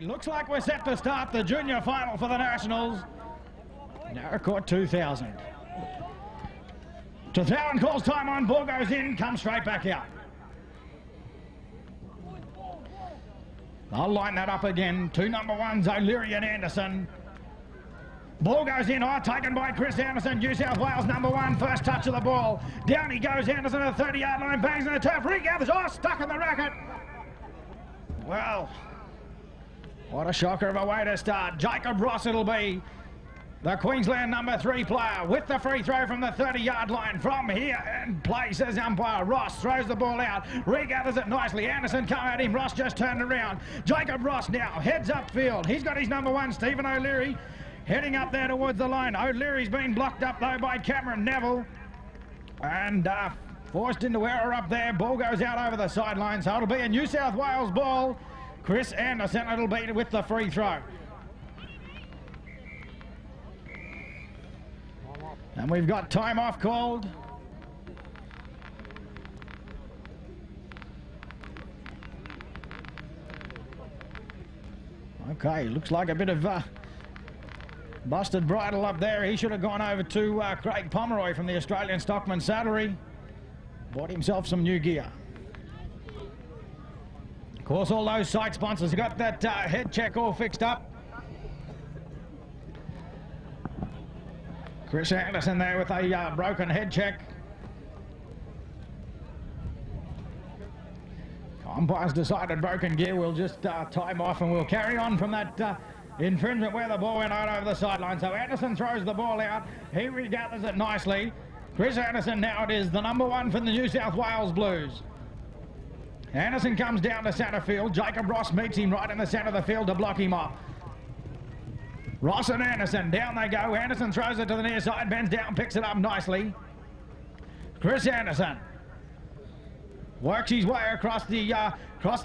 Looks like we're set to start the junior final for the Nationals. Naracoorte 2000. Tathowan calls time on, ball goes in, comes straight back out. I'll line that up again. Two number ones, O'Leary and Anderson. Ball goes in, taken by Chris Anderson, New South Wales number one. First touch of the ball. Down he goes, Anderson at the 30-yard line, bangs in the turf, regathers, stuck in the racket. Well, what a shocker of a way to start. Jacob Ross it'll be. The Queensland number 3 player with the free throw from the 30-yard line from here and play, says umpire. Ross throws the ball out, regathers it nicely. Anderson come at him, Ross just turned around. Jacob Ross now heads upfield. He's got his number one, Stephen O'Leary, heading up there towards the line. O'Leary's been blocked up though by Cameron Neville and forced into error up there. Ball goes out over the sideline, so it'll be a New South Wales ball. Chris Anderson it'll be with the free throw. And we've got time off called. Okay, looks like a bit of busted bridle up there. He should have gone over to Craig Pomeroy from the Australian Stockman Saddlery. Bought himself some new gear. Of course, all those site sponsors got that head check all fixed up. Chris Anderson there with a broken head check. Umpire's decided broken gear. We'll just time off and we'll carry on from that infringement where the ball went out over the sideline. So Anderson throws the ball out. He regathers it nicely. Chris Anderson now it is the number one for the New South Wales Blues. Anderson comes down to centre field. Jacob Ross meets him right in the centre of the field to block him off. Ross and Anderson, down they go. Anderson throws it to the near side, bends down, picks it up nicely. Chris Anderson works his way across the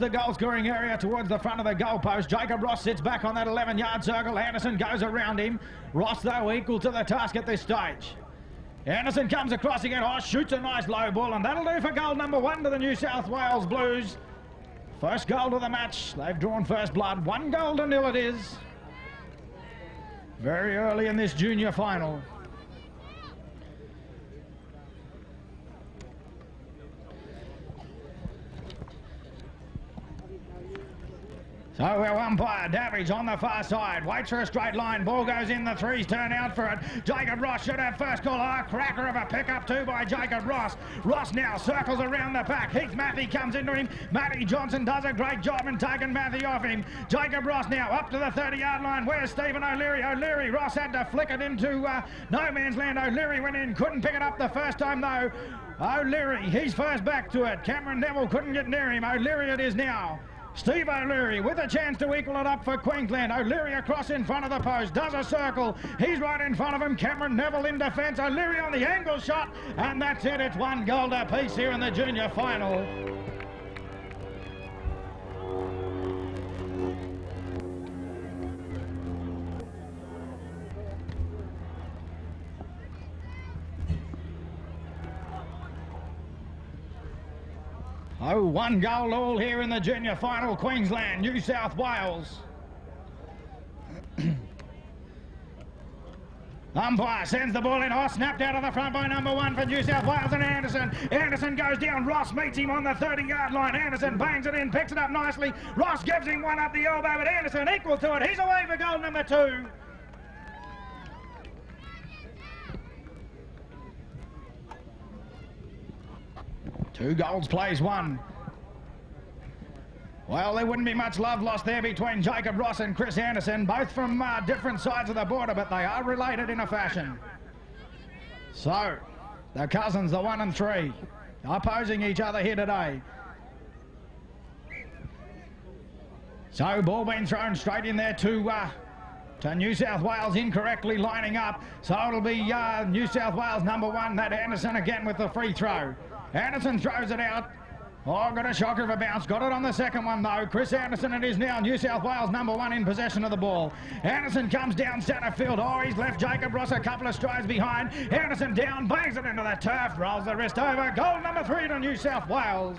goal scoring area towards the front of the goal post. Jacob Ross sits back on that 11-yard circle. Anderson goes around him. Ross, though, equal to the task at this stage. Anderson comes across again, shoots a nice low ball, and that'll do for goal number one to the New South Wales Blues. First goal of the match. They've drawn first blood. 1-0 it is. Very early in this junior final. So our umpire, Davies, on the far side, waits for a straight line. Ball goes in, the threes turn out for it. Jacob Ross should have first call. Cracker of a pick-up too by Jacob Ross. Ross now circles around the pack. Heath Matthew comes into him. Matty Johnson does a great job in taking Matthew off him. Jacob Ross now up to the 30-yard line. Where's Stephen O'Leary? O'Leary, Ross had to flick it into no man's land. O'Leary went in, couldn't pick it up the first time though. O'Leary, he's first back to it. Cameron Neville couldn't get near him. O'Leary it is now. Steve O'Leary with a chance to equal it up for Queensland. O'Leary across in front of the post, does a circle. He's right in front of him. Cameron Neville in defence. O'Leary on the angle shot, and that's it. It's 1-0 apiece here in the junior final. Oh, 1-0 all here in the junior final. Queensland, New South Wales. Umpire sends the ball in. Snapped out of the front by number one for New South Wales and Anderson. Anderson goes down. Ross meets him on the 30-yard line. Anderson bangs it in, picks it up nicely. Ross gives him one up the elbow, but Anderson equal to it. He's away for goal number 2. Two goals plays one. Well, there wouldn't be much love lost there between Jacob Ross and Chris Anderson, both from different sides of the border, but they are related in a fashion. So, the cousins, the 1 and 3, opposing each other here today. So, ball being thrown straight in there to New South Wales, incorrectly lining up. So it'll be New South Wales number 1, that Anderson again with the free throw. Anderson throws it out. Got a shocker of a bounce. Got it on the second one though. Chris Anderson, it is now New South Wales number 1 in possession of the ball. Anderson comes down centre field. He's left Jacob Ross a couple of strides behind. Anderson down, bangs it into the turf, rolls the wrist over. Goal number 3 to New South Wales.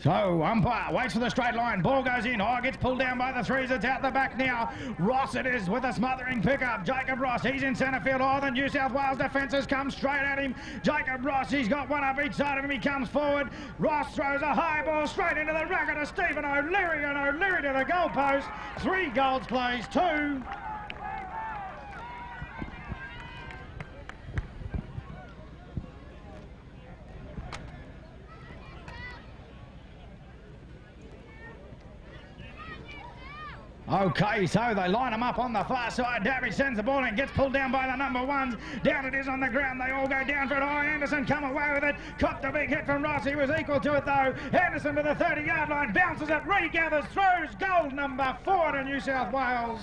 So, umpire waits for the straight line. Ball goes in. Oh, gets pulled down by the threes. It's out the back now. Ross it is with a smothering pickup. Jacob Ross, he's in centre field. Oh, the New South Wales defences come straight at him. Jacob Ross, he's got one up each side of him. He comes forward. Ross throws a high ball straight into the racket of Stephen O'Leary, and O'Leary to the goalpost. 3 goals plays 2. Okay, so they line them up on the far side. Davies sends the ball and gets pulled down by the number 1s. Down it is on the ground. They all go down for it. Oh, Anderson come away with it. Copped a big hit from Ross. He was equal to it, though. Anderson to the 30-yard line. Bounces it. Regathers. Throws. Goal number 4 to New South Wales.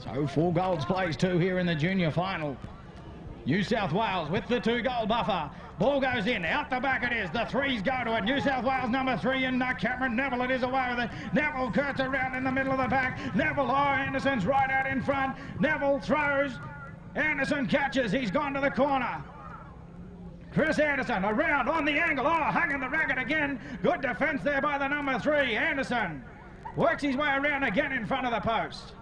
So 4 goals plays 2 here in the junior final. New South Wales with the 2-goal buffer. Ball goes in, out the back it is. The 3s go to it. New South Wales number 3 and Cameron Neville it is away with it. Neville curts around in the middle of the pack. Neville, oh, Anderson's right out in front. Neville throws. Anderson catches. He's gone to the corner. Chris Anderson around on the angle. Oh, hung in the racket again. Good defence there by the number 3. Anderson works his way around again in front of the post.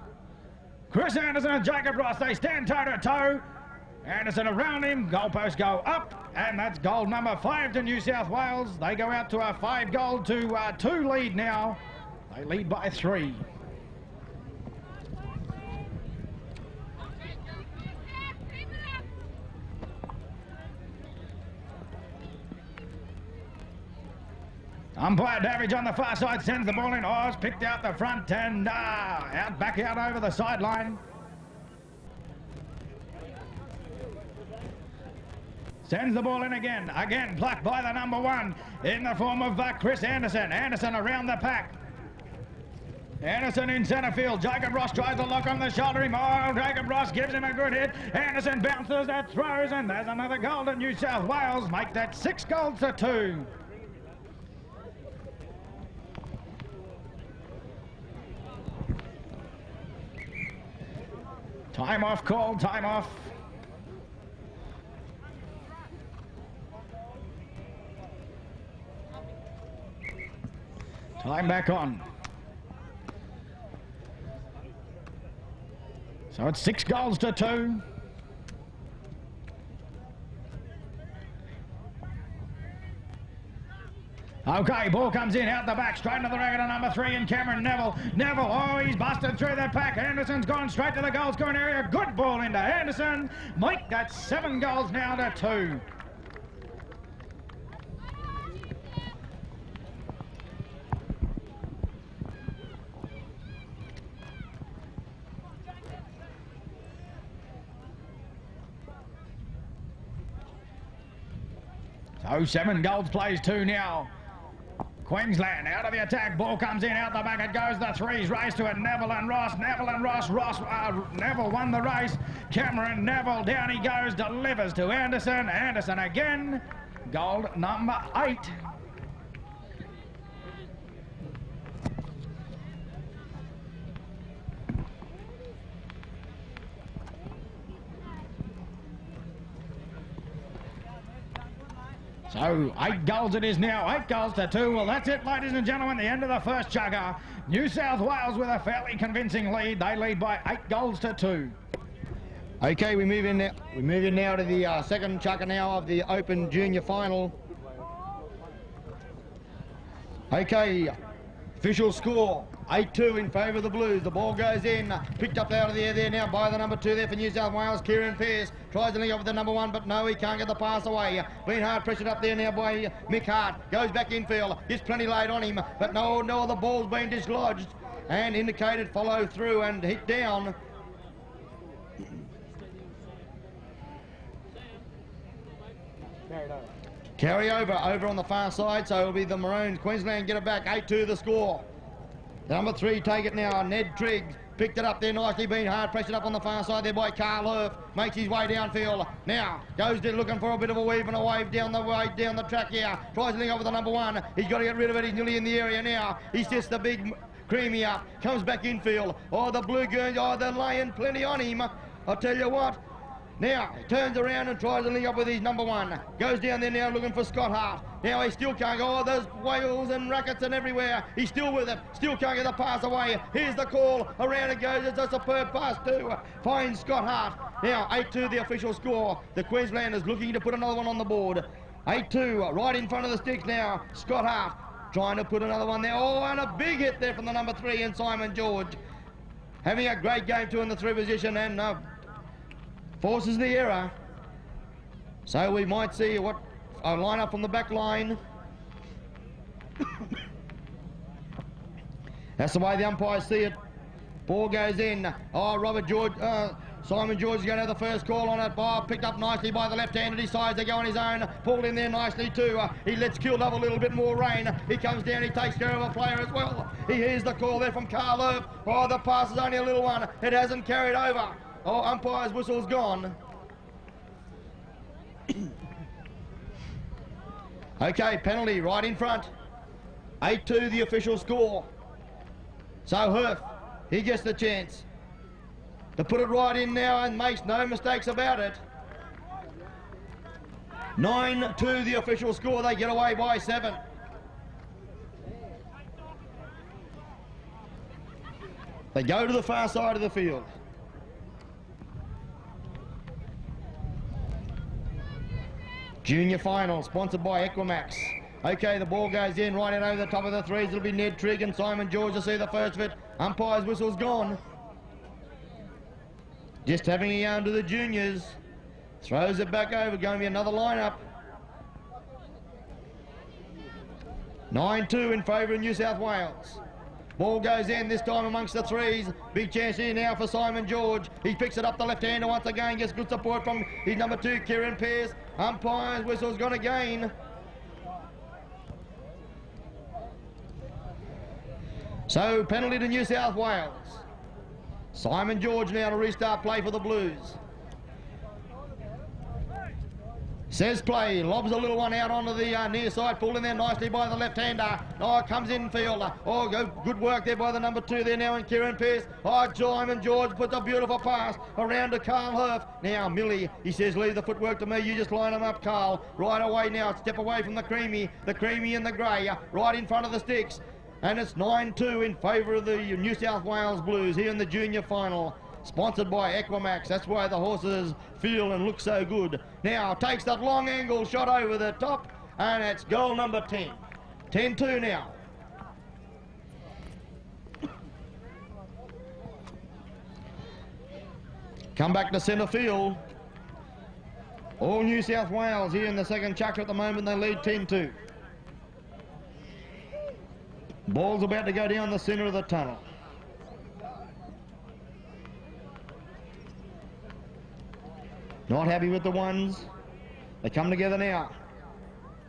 Chris Anderson and Jacob Ross, they stand toe-to-toe. Anderson around him, goalposts go up, and that's goal number 5 to New South Wales. They go out to a 5-goal to 2 lead now. They lead by 3. Umpire Davidge on the far side sends the ball in. Oh, it's picked out the front and back out over the sideline. Sends the ball in again. Again plucked by the number 1 in the form of Chris Anderson. Anderson around the pack. Anderson in centre field. Jacob Ross tries to lock on the shoulder. Oh, Jacob Ross gives him a good hit. Anderson bounces, that throws, and there's another goal to New South Wales. Make that 6 goals to 2. Time off called, time off. Time back on. So it's 6 goals to 2. Okay, ball comes in, out the back, straight into the racket of number 3 and Cameron Neville. Neville, oh, he's busted through that pack. Anderson's gone straight to the goal scoring area. Good ball into Anderson. Make that 7 goals now to 2. So 7 goals plays 2 now. Queensland out of the attack. Ball comes in, out the back it goes. The 3s race to it. Neville and Ross. Neville and Ross. Neville won the race. Cameron Neville, down he goes, delivers to Anderson. Anderson again. Goal number 8. So 8 goals it is now, 8 goals to 2. Well, that's it, ladies and gentlemen, the end of the first chugger. New South Wales with a fairly convincing lead. They lead by 8 goals to 2. Okay, we move in now to the second chugger now of the Open Junior Final. Okay, official score, 8-2 in favour of the Blues. The ball goes in, picked up out of the air there now by the number 2 there for New South Wales. Kieran Pearce tries to link up with the number 1, but no, he can't get the pass away. Being hard pressured up there now by Mick Hart. Goes back infield, gets plenty late on him, but no, the ball's been dislodged and indicated follow through and hit down. Carry over on the far side, so it'll be the Maroons. Queensland get it back, 8-2 the score. Number 3 take it now, Ned Triggs. Picked it up there nicely, being hard pressured up on the far side there by Carl Herf. Makes his way downfield. Now goes there looking for a bit of a weave and a wave down the track here. Tries to link up with the number 1. He's got to get rid of it. He's nearly in the area now. He's just the big Creamy up, comes back infield. Oh, the Blue Guernsey, oh, they're laying plenty on him. I'll tell you what. Now, he turns around and tries to link up with his number one. Goes down there now looking for Scott Hart. Now he still can't go. Oh, there's whales and rackets and everywhere. He's still with it. Still can't get the pass away. Here's the call. Around it goes. It's a superb pass to find Scott Hart. Now, 8-2 the official score. The Queenslanders looking to put another one on the board. 8-2 right in front of the sticks now. Scott Hart trying to put another one there. Oh, and a big hit there from the number 3 in Simon George. Having a great game too in the 3 position and forces the error. So we might see what a line-up from the back line. That's the way the umpires see it. Ball goes in. Oh, Simon George is going to have the first call on it. Oh, picked up nicely by the left-hander. Decides to go on his own. Pulled in there nicely too. He lets QLD have a little bit more rain. He comes down. He takes care of a player as well. He hears the call there from Carl Erb. Oh, the pass is only a little one. It hasn't carried over. Oh, umpire's whistle's gone. Okay, penalty right in front. 8-2 the official score. So Herf, he gets the chance to put it right in now and makes no mistakes about it. 9-2 the official score. They get away by 7. They go to the far side of the field. Junior final, sponsored by Equimax. Okay, the ball goes in right in over the top of the threes. It'll be Ned Trigg and Simon George to see the first of it. Umpire's whistle's gone. Just having a yarn to the juniors. Throws it back over, going to be another lineup. 9-2 in favour of New South Wales. Ball goes in this time amongst the threes. Big chance here now for Simon George. He picks it up the left-hander once again. Gets good support from his number 2, Kieran Pearce. Umpire's whistle's gone again. So penalty to New South Wales. Simon George now to restart play for the Blues. Says play, lobs a little one out onto the near side, pulled in there nicely by the left-hander. Oh, comes in field. Oh, good work there by the number 2 there now in Kieran Pearce. Oh, Simon George puts a beautiful pass around to Carl Herf. Now, Millie, he says, leave the footwork to me. You just line them up, Carl. Right away now, step away from the creamy and the grey, right in front of the sticks. And it's 9-2 in favour of the New South Wales Blues here in the junior final. Sponsored by Equimax. That's why the horses feel and look so good. Now takes that long angle shot over the top, and it's goal number 10. 10-2 now. Come back to centre field. All New South Wales here in the second chukka at the moment. They lead 10-2. Ball's about to go down the centre of the tunnel. Not happy with the ones. They come together now.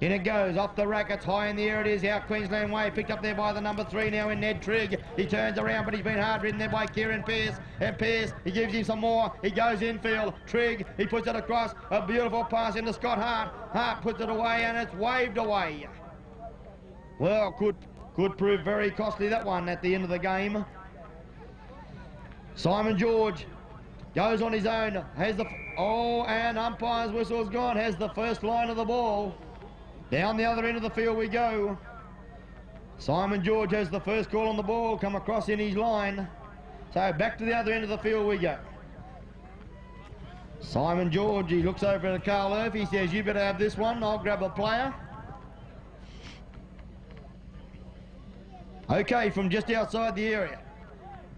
In it goes, off the rackets, high in the air it is, out Queensland way, picked up there by the number 3 now in Ned Trigg. He turns around, but he's been hard ridden there by Kieran Pearce. And Pearce, he gives him some more. He goes infield. Trigg, he puts it across. A beautiful pass into Scott Hart. Hart puts it away, and it's waved away. Well, could prove very costly, that one, at the end of the game. Simon George goes on his own, has the... Oh, and umpire's whistle's gone, has the first line of the ball. Down the other end of the field we go. Simon George has the first call on the ball, come across in his line. So back to the other end of the field we go. Simon George, he looks over at Carl Erf, he says, you better have this one, I'll grab a player. Okay, from just outside the area.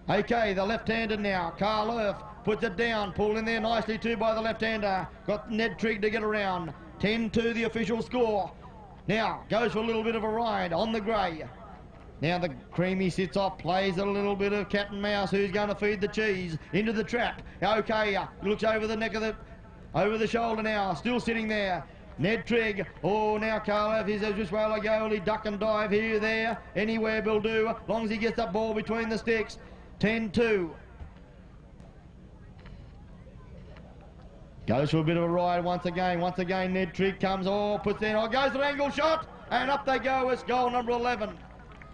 Okay, the left-hander now, Carl Erf puts it down, pulled in there nicely too by the left-hander. Got Ned Trigg to get around. 10-2 the official score. Now, goes for a little bit of a ride on the grey. Now the creamy sits off, plays a little bit of cat and mouse. Who's going to feed the cheese? Into the trap. Okay, looks over the neck of the... Over the shoulder now, still sitting there. Ned Trigg. Oh, now Carl Erf, he says, just well I go, he duck and dive here, there, anywhere will do, as long as he gets that ball between the sticks. 10-2. Goes for a bit of a ride once again. Once again, Ned Trigg comes, puts in, goes for an angle shot, and up they go. It's goal number 11.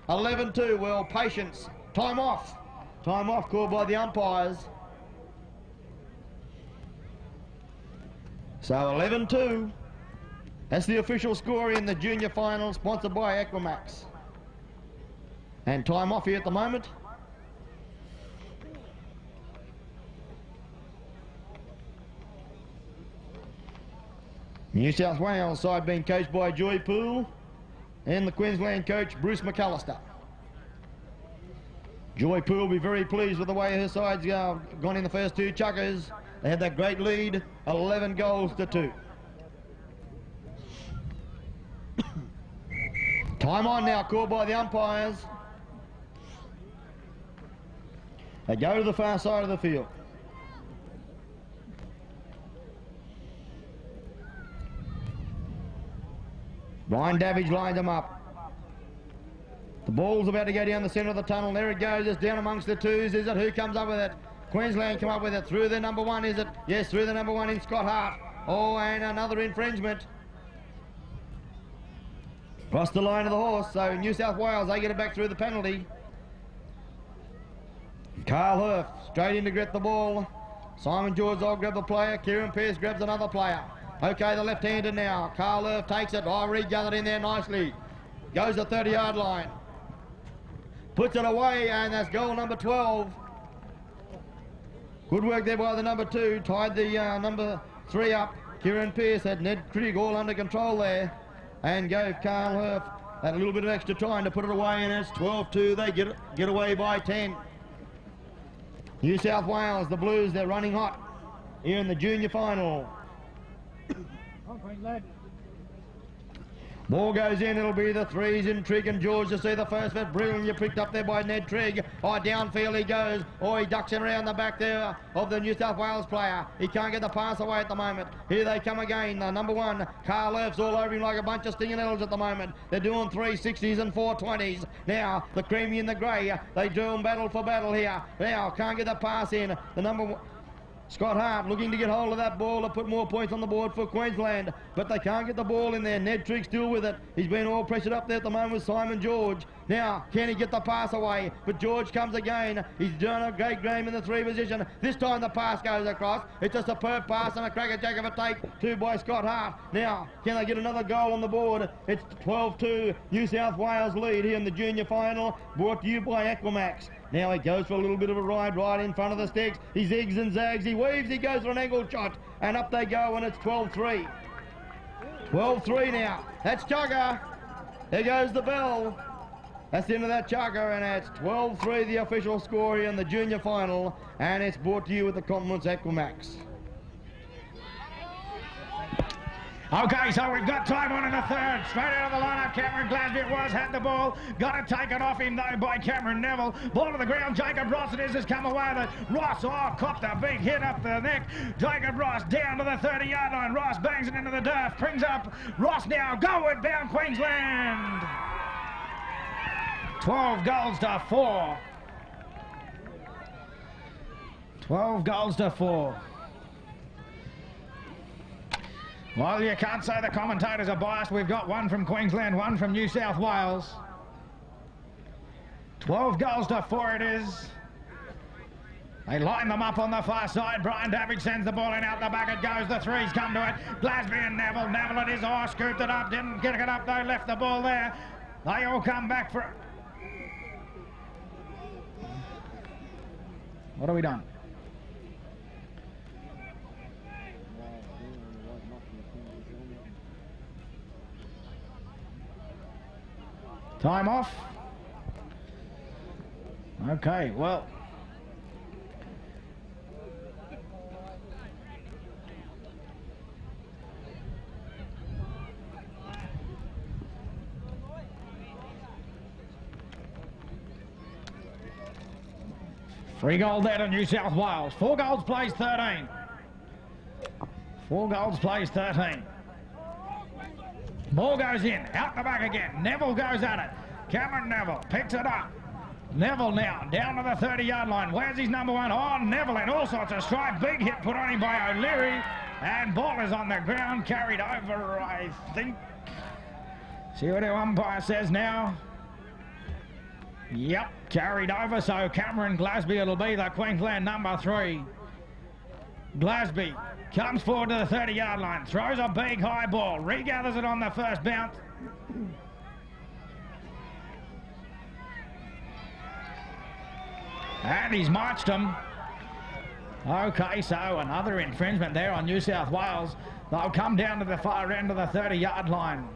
11-2. Well, patience Time off. Time off called by the umpires. So 11-2. That's the official score in the junior final, sponsored by Equimax. And time off here at the moment. New South Wales side being coached by Joy Poole and the Queensland coach Bruce McAllister. Joy Poole will be very pleased with the way her side's gone in the first two chukkers. They had that great lead, 11 goals to 2. Time on now, called by the umpires. They go to the far side of the field. Brian Davidge lines them up. The ball's about to go down the centre of the tunnel. There it goes, it's down amongst the twos. Is it? Who comes up with it? Queensland come up with it. Through the number 1, is it? Yes, through the number 1 in Scott Hart. Oh, and another infringement. Cross the line of the horse, so New South Wales, they get it back through the penalty. Carl Herf straight in to get the ball. Simon George will grab the player. Kieran Pearce grabs another player. Okay, the left-hander now. Carl Herf takes it. Oh, regathered in there nicely. Goes the 30-yard line. Puts it away, and that's goal number 12. Good work there by the number 2. Tied the number 3 up. Kieran Pearce had Ned Krigg all under control there. And gave Carl Herf a little bit of extra time to put it away, and it's 12-2. They get away by 10. New South Wales, the Blues, they're running hot here in the junior final. Ball goes in, it'll be the 3s in Trigg and George to see the first bit. Brilliantly picked up there by Ned Trigg. Oh, downfield he goes. Oh, he ducks in around the back there of the New South Wales player. He can't get the pass away at the moment. Here they come again. The number 1, Carl Herf's all over him like a bunch of stinging needles at the moment. They're doing 360s and 420s. Now, the creamy and the grey, they do them battle for battle here. Now, can't get the pass in. The number 1... Scott Hart looking to get hold of that ball to put more points on the board for Queensland, but they can't get the ball in there. Ned Trigg still with it. He's been all pressured up there at the moment with Simon George. Now, can he get the pass away? But George comes again. He's done a great game in the 3 position. This time the pass goes across. It's a superb pass and a crackerjack of a take, 2 by Scott Hart. Now, can they get another goal on the board? It's 12-2, New South Wales lead here in the junior final, brought to you by Equimax. Now he goes for a little bit of a ride right in front of the sticks. He zigs and zags, he weaves, he goes for an angled shot, and up they go, and it's 12-3. 12-3 now. That's chukka. There goes the bell. That's the end of that chukka, and it's 12-3 the official score here in the junior final, and it's brought to you with the compliments Equimax. Okay, so we've got time on in the 3rd. Straight out of the lineup, Cameron Glasby it was, had the ball. Got it taken off him, though, by Cameron Neville. Ball to the ground, Jacob Ross it is, has come away with it. Ross, copped a big hit up the neck. Jacob Ross down to the 30-yard line. Ross bangs it into the dirt, brings up Ross now. Goalward bound Queensland. 12 goals to 4. 12 goals to 4. Well, you can't say the commentators are biased. We've got 1 from Queensland, 1 from New South Wales. 12 goals to 4 it is. They line them up on the far side. Brian Davidge sends the ball in out the back. It goes. The 3s come to it. Glasby and Neville. Neville it is. Oh, scooped it up. Didn't get it up though. Left the ball there. They all come back for... What have we done? Time off. Okay, well. Free goal there to New South Wales. 4 goals plays 13. 4 goals plays 13. Ball goes in, out the back again. Neville goes at it. Cameron Neville picks it up. Neville now, down to the 30-yard line. Where's his number 1? Oh, Neville in all sorts of strife. Big hit put on him by O'Leary. And ball is on the ground, carried over, I think. See what the umpire says now. Yep, carried over, so Cameron Glasby, it'll be the Queensland number 3. Glasby comes forward to the 30-yard line, throws a big high ball, regathers it on the first bounce. And he's marched him. Okay, so another infringement there on New South Wales. They'll come down to the far end of the 30-yard line.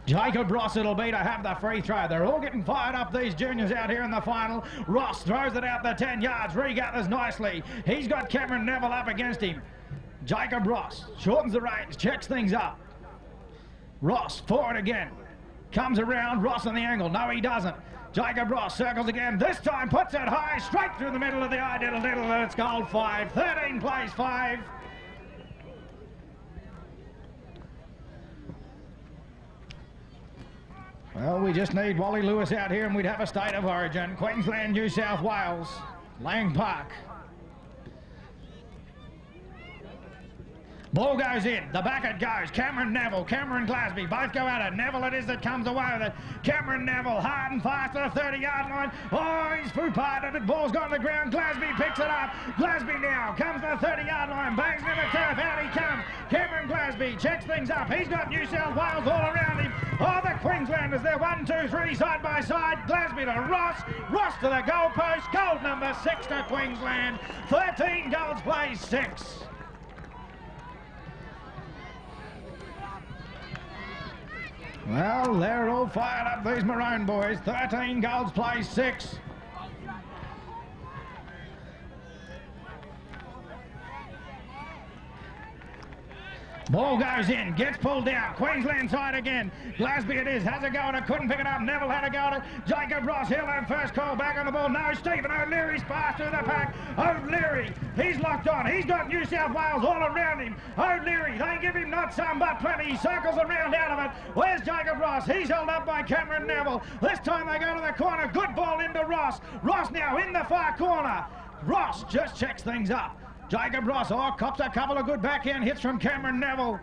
Jacob Ross it'll be to have the free throw. They're all getting fired up, these juniors out here in the final. Ross throws it out the 10 yards, regathers nicely. He's got Cameron Neville up against him. Jacob Ross shortens the range, checks things up. Ross forward again. Comes around, Ross on the angle. No, he doesn't. Jacob Ross circles again. This time puts it high, straight through the middle of the eye. Diddle diddle, and it's goal 5. 13 plays 5. Well, we just need Wally Lewis out here and we'd have a state of origin. Queensland, New South Wales, Lang Park. Ball goes in, the back it goes. Cameron Neville, Cameron Glasby, both go at it. Neville it is that comes away with it. Cameron Neville, hard and fast to the 30-yard line. Oh, he's foo-parted it. Ball's gone to the ground. Glasby picks it up. Glasby now comes to the 30-yard line, bangs into the turf. Out he comes. Cameron Glasby checks things up. He's got New South Wales all around him. Oh, the Queenslanders, they're 1, 2, 3, side by side. Glasby to Ross. Ross to the goal post. Goal number 6 to Queensland. 13 goals, plays 6. Well, they're all fired up, these Maroon boys. 13 goals, plays 6. Ball goes in, gets pulled down. Queensland side again. Glasby it is, has a go at it, couldn't pick it up. Neville had a go at it. Jacob Ross, he'll have first call back on the ball. No, Stephen O'Leary's passed through the pack. O'Leary, he's locked on. He's got New South Wales all around him. O'Leary, they give him not some but plenty. He circles around out of it. Where's Jacob Ross? He's held up by Cameron Neville. This time they go to the corner. Good ball into Ross. Ross now in the far corner. Ross just checks things up. Jacob Ross, oh, cops a couple of good backhand hits from Cameron Neville.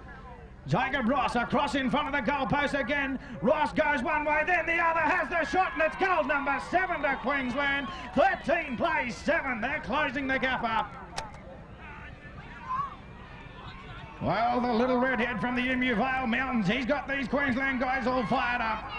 Jacob Ross across in front of the goalpost again. Ross goes one way, then the other, has the shot, and it's goal number 7 to Queensland. 13 plays 7. They're closing the gap up. Well, the little redhead from the Emu Vale Mountains, he's got these Queensland guys all fired up.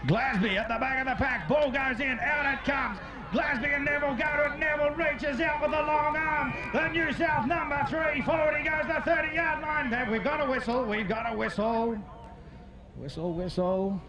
Glasby at the back of the pack. Ball goes in, out it comes. Glasby and Neville go to it. Neville reaches out with a long arm. The New South number 3. Forward he goes to the 30-yard line. We've got a whistle. We've got a whistle. Whistle, whistle.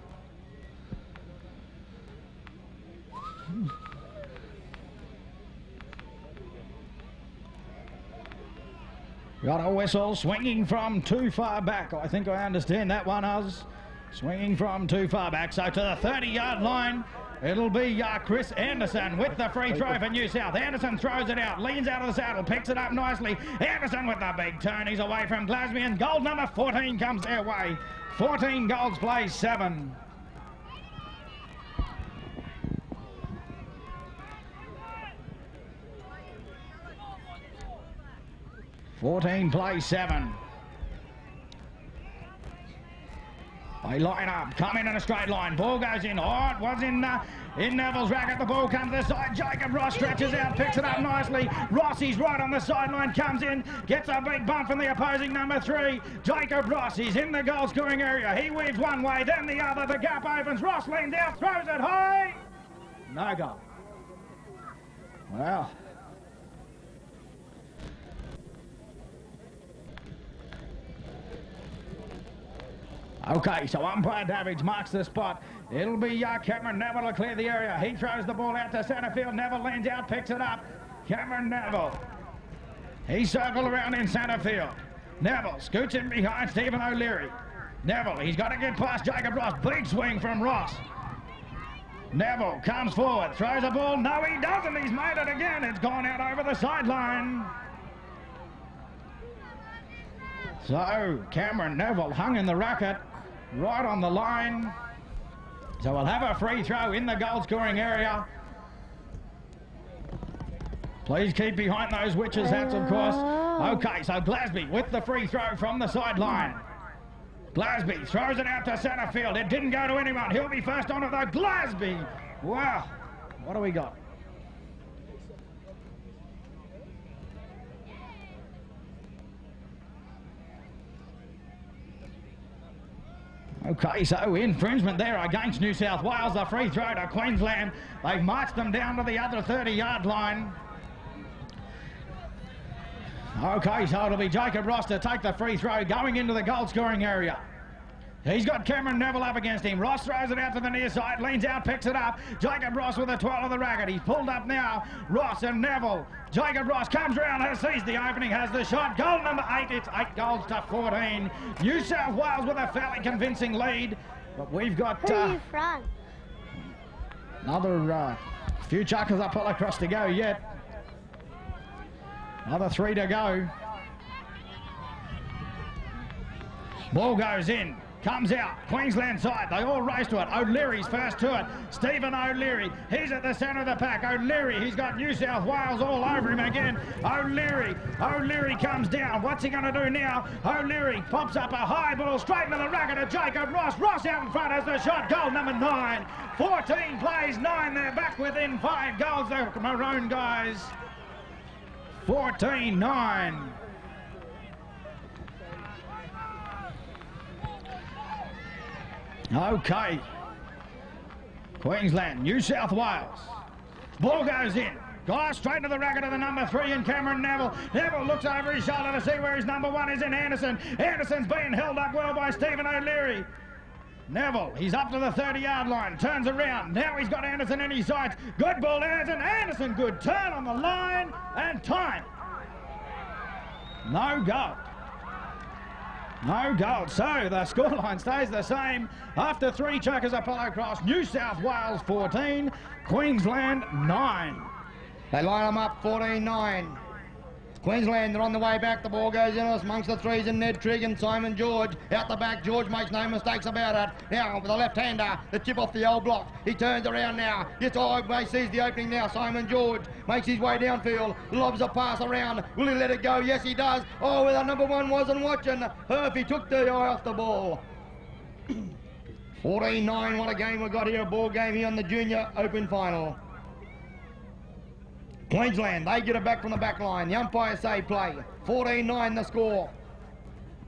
Got a whistle. Swinging from too far back. I think I understand that one, Oz. Swinging from too far back. So to the 30-yard line. It'll be Chris Anderson with the free throw for New South. Anderson throws it out, leans out of the saddle, picks it up nicely. Anderson with the big turn. He's away from Glasby, and goal number 14 comes their way. 14 goals, plays 7. Plays 7. They line up, come in a straight line. Ball goes in. Oh, it was in Neville's racket. The ball comes to the side. Jacob Ross stretches out, picks it up nicely. Ross, he's right on the sideline, comes in, gets a big bump from the opposing number 3. Jacob Ross, he's in the goal scoring area. He weaves one way, then the other. The gap opens. Ross leans out, throws it high. No goal. Well. Okay, so umpire Davids marks the spot. It'll be Cameron Neville to clear the area. He throws the ball out to centre field. Neville leans out, picks it up. Cameron Neville. He circled around in centre field. Neville scoots in behind Stephen O'Leary. Neville, he's got to get past Jacob Ross. Big swing from Ross. Neville comes forward, throws the ball. No, he doesn't. He's made it again. It's gone out over the sideline. So Cameron Neville hung in the racket. Right on the line. So we'll have a free throw in the goal scoring area. Please keep behind those witches' hats, of course. Okay, so Glasby with the free throw from the sideline. Glasby throws it out to centre field. It didn't go to anyone. He'll be first on it though. Glasby. Wow. What do we got? Okay, so infringement there against New South Wales. A free throw to Queensland. They've marched them down to the other 30-yard line. Okay, so it'll be Jacob Ross to take the free throw going into the goal scoring area. He's got Cameron Neville up against him. Ross throws it out to the near side, leans out, picks it up. Jacob Ross with a twirl of the racket. He's pulled up now. Ross and Neville. Jacob Ross comes round, sees the opening, has the shot. Goal number 8. It's 8 goals to 14. New South Wales with a fairly convincing lead. But we've got... Who are you from? Another few chuckers up Polocrosse to go yet. Another 3 to go. Ball goes in. Comes out, Queensland side, they all race to it. O'Leary's first to it. Stephen O'Leary, he's at the centre of the pack. O'Leary, he's got New South Wales all over him again. O'Leary comes down. What's he going to do now? O'Leary pops up a high ball straight into the racket of Jacob Ross. Ross out in front has the shot. Goal number 9. 14 plays 9. They're back within 5 goals, the Maroon guys. 14-9. Okay. Queensland, New South Wales. Ball goes in. Goes straight to the racket of the number 3 in Cameron Neville. Neville looks over his shoulder to see where his number 1 is in Anderson. Anderson's being held up well by Stephen O'Leary. Neville, he's up to the 30-yard line, turns around. Now he's got Anderson in his sights. Good ball, Anderson. Anderson, good turn on the line and time. No goal. No goal. So the scoreline stays the same after 3 chuckers at Polocrosse. New South Wales 14, Queensland 9. They line them up 14-9. Queensland, they're on the way back. The ball goes in amongst the 3s and Ned Trigg and Simon George. Out the back, George makes no mistakes about it. Now, with the left-hander, the tip off the old block. He turns around now. Gets away, sees the opening now. Simon George makes his way downfield. Lobs a pass around. Will he let it go? Yes, he does. Oh, well, the number 1 wasn't watching. Herfy took the eye off the ball. 14-9, what a game we've got here. A ball game here on the Junior Open Final. Queensland, they get it back from the back line. The umpires say play. 14-9 the score.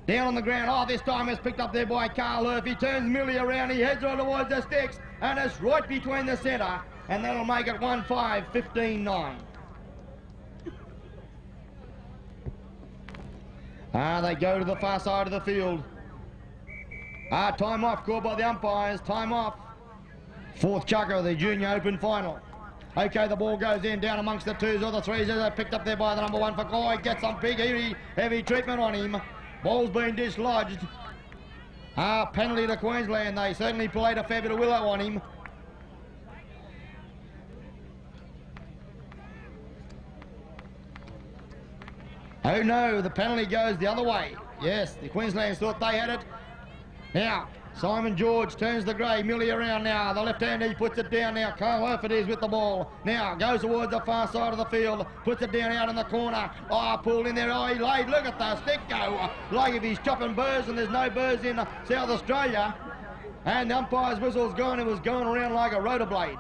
Down on the ground. Oh, this time it's picked up there by Carl Herfy. Turns Millie around. He heads right towards the sticks. And it's right between the centre. And that'll make it 1-5, 15-9. They go to the far side of the field. Time off called by the umpires. Time off. 4th chucker of the Junior Open Final. Okay, the ball goes in, down amongst the 2s or the 3s. They're picked up there by the number 1 for Goy. Gets some big, heavy treatment on him. Ball's been dislodged. Penalty to Queensland. They certainly played a fair bit of willow on him. Oh no, the penalty goes the other way. Yes, the Queenslanders thought they had it. Now, Simon George turns the grey, Millie around now. The left hand, he puts it down now. Carl Herford is with the ball. Now, goes towards the far side of the field. Puts it down out in the corner. Oh, pulled in there. Oh, he laid. Look at the stick go. Like if he's chopping birds, and there's no birds in South Australia. And the umpire's whistle's gone. It was going around like a rotor blade.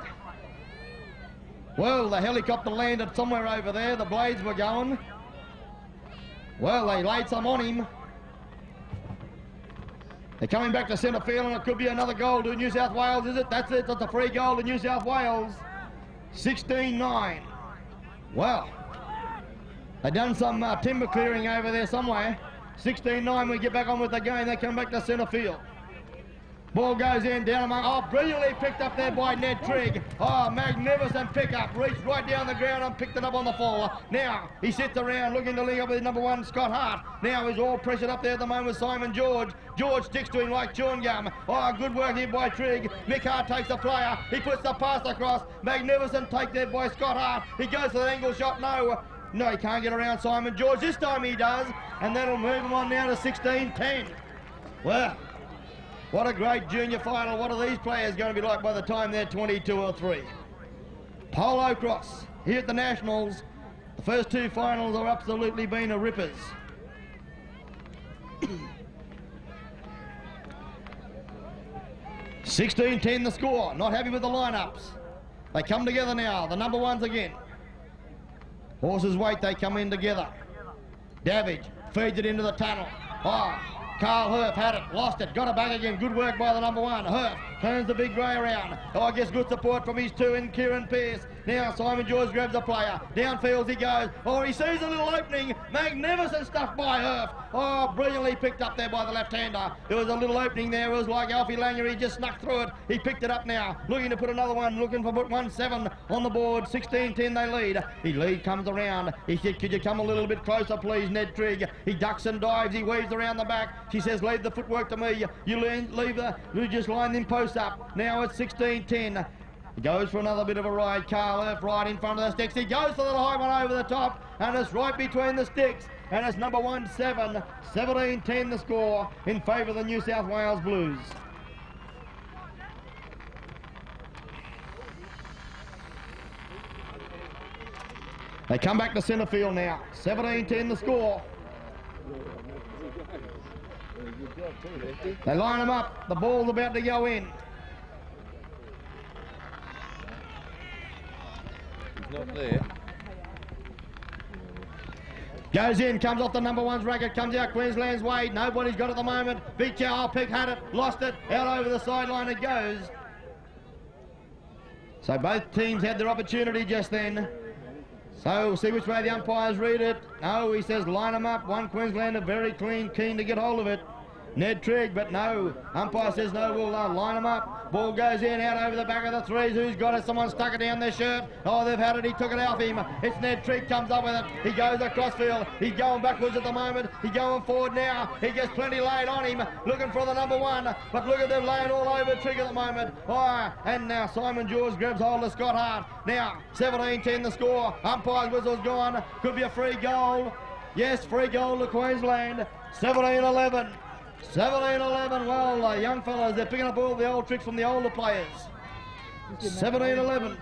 Well, the helicopter landed somewhere over there. The blades were going. Well, they laid some on him. They're coming back to centre field, and it could be another goal to New South Wales, is it? That's it. That's a free goal to New South Wales. 16-9. Well, they've done some timber clearing over there somewhere. 16-9, we get back on with the game. They come back to centre field. Ball goes in, down among... Oh, brilliantly picked up there by Ned Trigg. Oh, magnificent pickup. Reached right down the ground and picked it up on the fall. Now, he sits around looking to link up with number 1, Scott Hart. Now he's all pressured up there at the moment with Simon George. George sticks to him like chewing gum. Oh, good work here by Trigg. Mick Hart takes the player. He puts the pass across. Magnificent take there by Scott Hart. He goes for the angle shot. No, he can't get around Simon George. This time he does. And that'll move him on now to 16-10. Well... what a great junior final. What are these players going to be like by the time they're 22 or 3? Polocrosse here at the Nationals. The first 2 finals are absolutely been a rippers. 16-10 the score. Not happy with the lineups. They come together now. The number ones again. Horses wait. They come in together. Davidge feeds it into the tunnel. Oh, Carl Herf had it, lost it, got it back again. Good work by the number one. Herf turns the big grey around. Oh, I guess good support from his two in Kieran Pearce. Now Simon George grabs a player. Downfield he goes. Oh, he sees a little opening. Magnificent stuff by Herf. Oh, brilliantly picked up there by the left-hander. There was a little opening there. It was like Alfie Langer. He just snuck through it. He picked it up now. Looking to put another one. Looking for put 1-7 on the board. 16-10 they lead. The lead comes around. He said, could you come a little bit closer, please, Ned Trigg? He ducks and dives. He weaves around the back. She says, leave the footwork to me. You just line them posts up. Now it's 16-10. He goes for another bit of a ride. Carl Herf right in front of the sticks. He goes for the high one over the top, and it's right between the sticks. And it's number 1-7. 17-10 the score in favour of the New South Wales Blues. They come back to centre field now. 17-10 the score. They line them up. The ball's about to go in. Not there. Goes in, comes off the number one's racket, comes out Queensland's way. Nobody's got it at the moment. Big Chow Pick had it, lost it, out over the sideline it goes. So both teams had their opportunity just then. So we'll see which way the umpires read it. No, he says line them up. One Queenslander very keen to get hold of it. Ned Trigg, but no. Umpire says no, we'll line them up. Ball goes in, out over the back of the threes. Who's got it? Someone stuck it down their shirt. Oh, they've had it. He took it off him. It's Ned Trigg, comes up with it. He goes across field. He's going backwards at the moment. He's going forward now. He gets plenty laid on him, looking for the number one. But look at them laying all over Trigg at the moment. Oh, and now Simon George grabs hold of Scott Hart. Now, 17-10 the score. Umpire's whistle's gone. Could be a free goal. Yes, free goal to Queensland. 17-11. 17-11, well, young fellas, they're picking up all the old tricks from the older players. 17-11.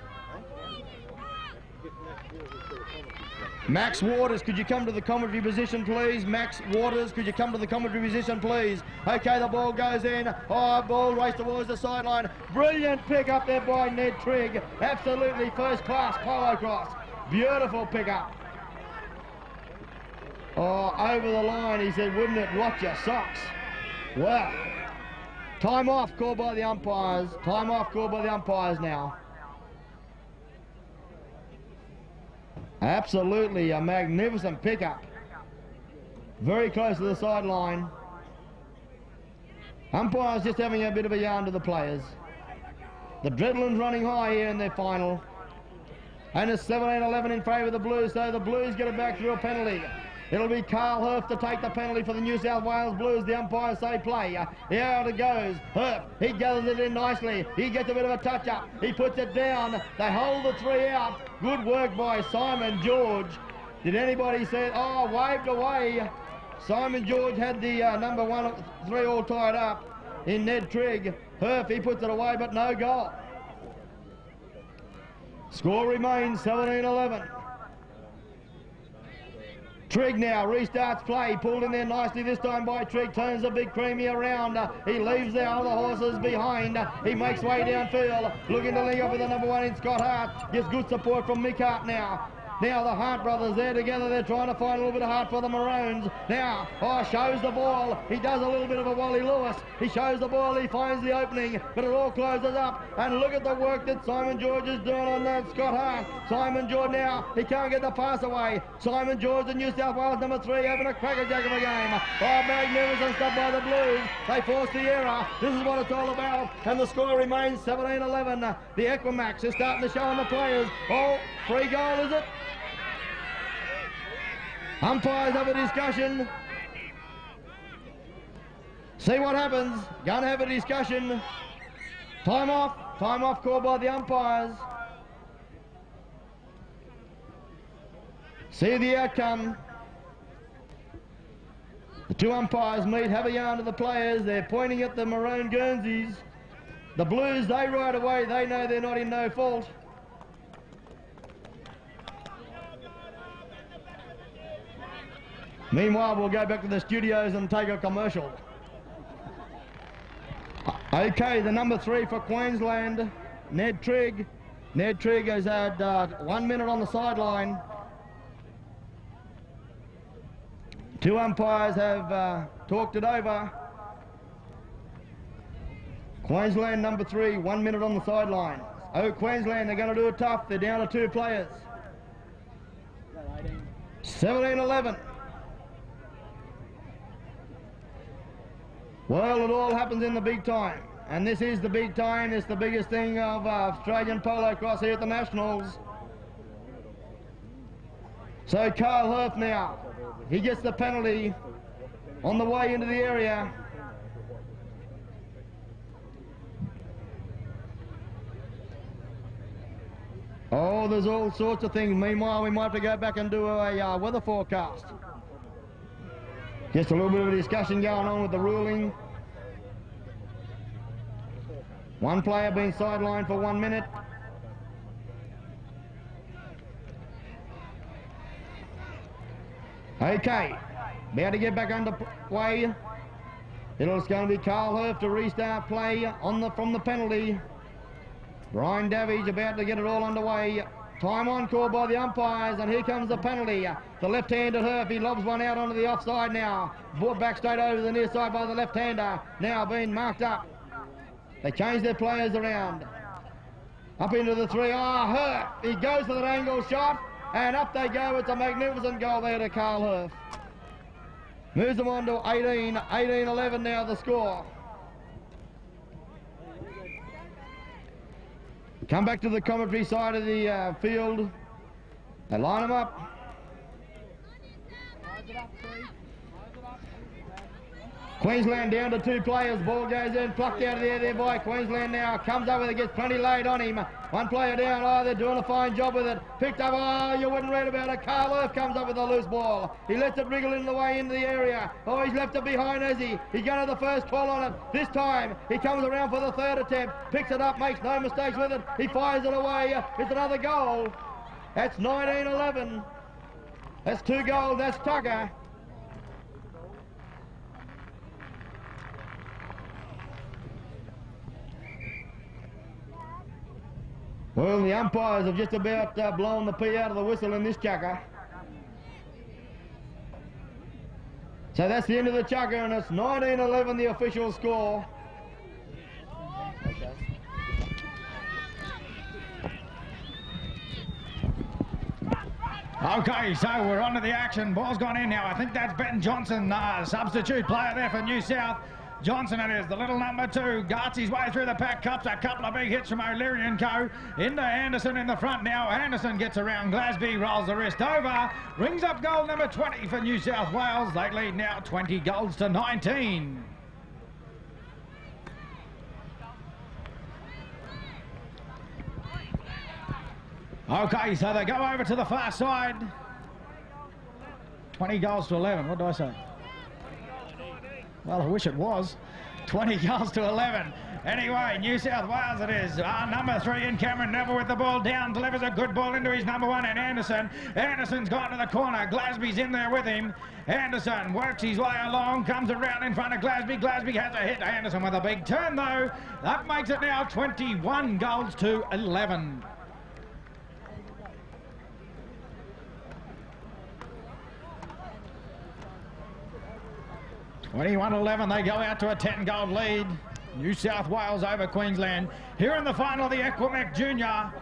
Max Waters, could you come to the commentary position, please? Max Waters, could you come to the commentary position, please? Okay, the ball goes in. Oh, ball race towards the sideline. Brilliant pick up there by Ned Trigg. Absolutely first-class Polocrosse. Beautiful pick up. Oh, over the line, he said, wouldn't it rot your socks? Well, time off called by the umpires. Time off called by the umpires now. Absolutely a magnificent pickup. Very close to the sideline. Umpires just having a bit of a yarn to the players. The Dreadlands running high here in their final. And it's 17-11 in favour of the Blues, so the Blues get it back through a penalty. It'll be Carl Herf to take the penalty for the New South Wales Blues. The umpires say play. Here it goes. Herf, he gathers it in nicely. He gets a bit of a touch-up. He puts it down. They hold the three out. Good work by Simon George. Did anybody say, oh, waved away. Simon George had the number 1 of 3 all tied up in Ned Trigg. Herf, he puts it away, but no goal. Score remains 17-11. Trigg now restarts play, pulled in there nicely this time by Trigg, turns the big creamy around. He leaves the other horses behind. He makes way downfield, looking to link up with the number 1 in Scott Hart. Gets good support from Mick Hart now. Now the Hart brothers, they're together, they're trying to find a little bit of heart for the Maroons. Now, oh, shows the ball. He does a little bit of a Wally Lewis. He shows the ball, he finds the opening, but it all closes up. And look at the work that Simon George is doing on that Scott Hart. Simon George now, he can't get the pass away. Simon George, the New South Wales number 3, having a crackerjack of a game. Oh, magnificent stuff by the Blues. They force the error. This is what it's all about. And the score remains 17-11. The Equimax is starting to show on the players. Oh, free goal, is it? Umpires have a discussion. See what happens. Gonna have a discussion. Time off. Time off called by the umpires. See the outcome. The two umpires meet, have a yarn to the players. They're pointing at the maroon Guernseys. The Blues, they ride away. They know they're not in no fault. Meanwhile, we'll go back to the studios and take a commercial. Okay, the number 3 for Queensland, Ned Trigg. Ned Trigg has had 1 minute on the sideline. 2 umpires have talked it over. Queensland number 3, 1 minute on the sideline. Oh, Queensland, they're going to do it tough. They're down to 2 players. 17-11. Well, it all happens in the big time. And this is the big time. It's the biggest thing of Australian Polocrosse here at the Nationals. So Carl Herf now, he gets the penalty on the way into the area. Oh, there's all sorts of things. Meanwhile, we might have to go back and do a weather forecast. Just a little bit of a discussion going on with the ruling. 1 player being sidelined for 1 minute. Okay, about to get back underway. It's going to be Carl Herf to restart play from the penalty. Brian Davies about to get it all underway. Time on call by the umpires, and here comes the penalty. The left-handed Herf, he lobs one out onto the offside now. Brought back straight over to the near side by the left-hander, now being marked up. They change their players around. Up into the 3, Herf, he goes for that angle shot, and up they go. It's a magnificent goal there to Carl Herf. Moves them on to 18-11 now the score. Come back to the commentary side of the field. They line them up. Queensland down to 2 players. Ball goes in, plucked out of the air there by Queensland now. Comes over, it gets plenty laid on him. 1 player down. Oh, they're doing a fine job with it. Picked up, oh, you wouldn't read about it. Carl Herf comes up with a loose ball. He lets it wriggle in the way into the area. Oh, he's left it behind, has he? He's going to the first call on it. This time, he comes around for the 3rd attempt. Picks it up, makes no mistakes with it. He fires it away. It's another goal. That's 19-11. That's 2 goals. That's Tucker. Well, the umpires have just about blown the pea out of the whistle in this chukka. So that's the end of the chukka, and it's 19-11 the official score. Okay, so we're on to the action. Ball's gone in now. I think that's Ben Johnson, substitute player there for New South. Johnson it is, the little number 2, darts his way through the pack, cops a couple of big hits from O'Leary and co. Into Anderson in the front now. Anderson gets around Glasby, rolls the wrist over, rings up goal number 20 for New South Wales. They lead now 20 goals to 19. Okay, so they go over to the far side. 20 goals to 11, what do I say? Well, I wish it was. 20 goals to 11. Anyway, New South Wales it is. Number 3 in Cameron Neville with the ball down, delivers a good ball into his number 1 in Anderson. Anderson's gone to the corner. Glasby's in there with him. Anderson works his way along, comes around in front of Glasby. Glasby has a hit. Anderson with a big turn though. That makes it now 21 goals to 11. (21-11), they go out to a 10-goal lead. New South Wales over Queensland. Here in the final of the Equimec Junior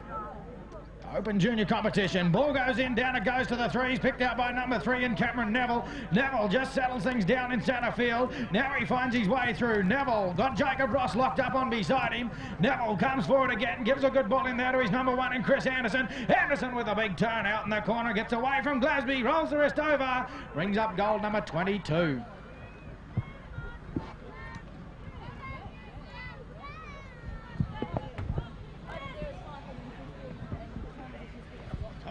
Open Junior competition. Ball goes in, down it goes to the 3s, picked out by number 3 in Cameron Neville. Neville just settles things down in centre field. Now he finds his way through. Neville got Jacob Ross locked up on beside him. Neville comes forward again, gives a good ball in there to his number 1 in Chris Anderson. Anderson with a big turn out in the corner, gets away from Glasby, rolls the wrist over, brings up goal number 22.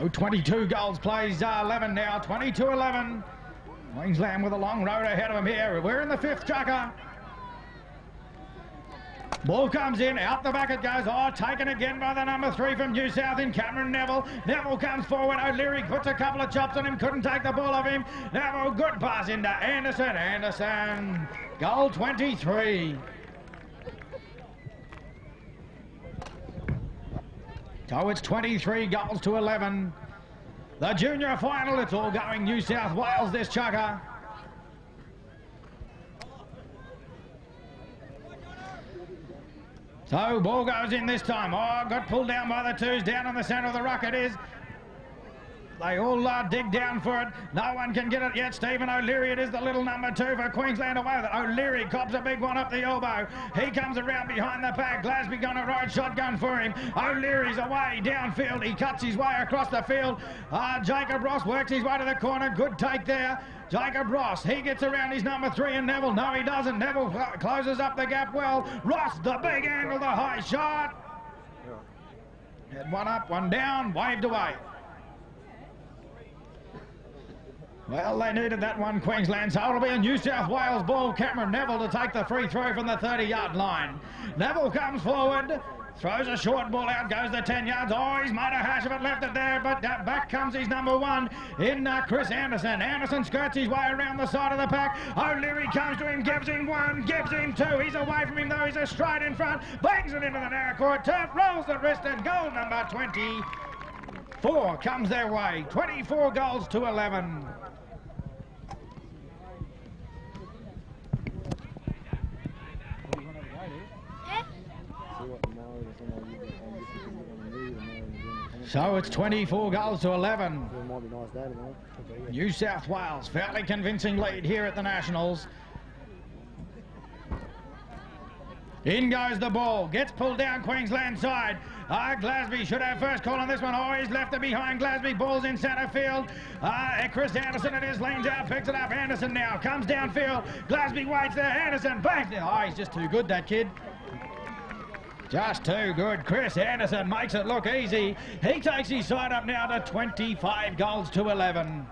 Oh, 22 goals, plays 11 now, 22-11. Queensland with a long road ahead of him here. We're in the 5th chukka. Ball comes in, out the back it goes. Oh, taken again by the number 3 from New South in Cameron Neville. Neville comes forward. O'Leary puts a couple of chops on him, couldn't take the ball off him. Neville, good pass into Anderson. Anderson, goal 23. So it's 23 goals to 11. The junior final, it's all going New South Wales, this chukka. So ball goes in this time. Oh, got pulled down by the twos. Down on the centre of the ruck it is. They all dig down for it. No one can get it yet. Stephen O'Leary, it is the little number 2 for Queensland away with it. O'Leary cops a big one up the elbow. He comes around behind the pack. Glasby gonna ride shotgun for him. O'Leary's away downfield. He cuts his way across the field. Jacob Ross works his way to the corner. Good take there. Jacob Ross, he gets around his number 3 and Neville. No, he doesn't. Neville closes up the gap well. Ross, the big angle, the high shot. Had one up, one down, waved away. Well, they needed that one, Queensland, so it'll be a New South Wales ball. Cameron Neville to take the free throw from the 30-yard line. Neville comes forward, throws a short ball out, goes the 10 yards. Oh, he's made a hash of it, left it there, but back comes his number 1 in Chris Anderson. Anderson skirts his way around the side of the pack. O'Leary comes to him, gives him 1, gives him 2. He's away from him, though. He's a straight in front, bangs it into the Naracoorte turf, rolls the wrist, and goal number 24 comes their way. 24 goals to 11. So it's 24 goals to 11. New South Wales, fairly convincing lead here at the Nationals. In goes the ball, gets pulled down Queensland side. Glasby should have first call on this one. Oh, he's left it behind Glasby. Ball's in centre field. Chris Anderson, it is, leans out, picks it up. Anderson now comes downfield. Glasby waits there. Anderson back there. Oh, he's just too good, that kid. Just too good. Chris Anderson makes it look easy. He takes his side up now to 25 goals to 11.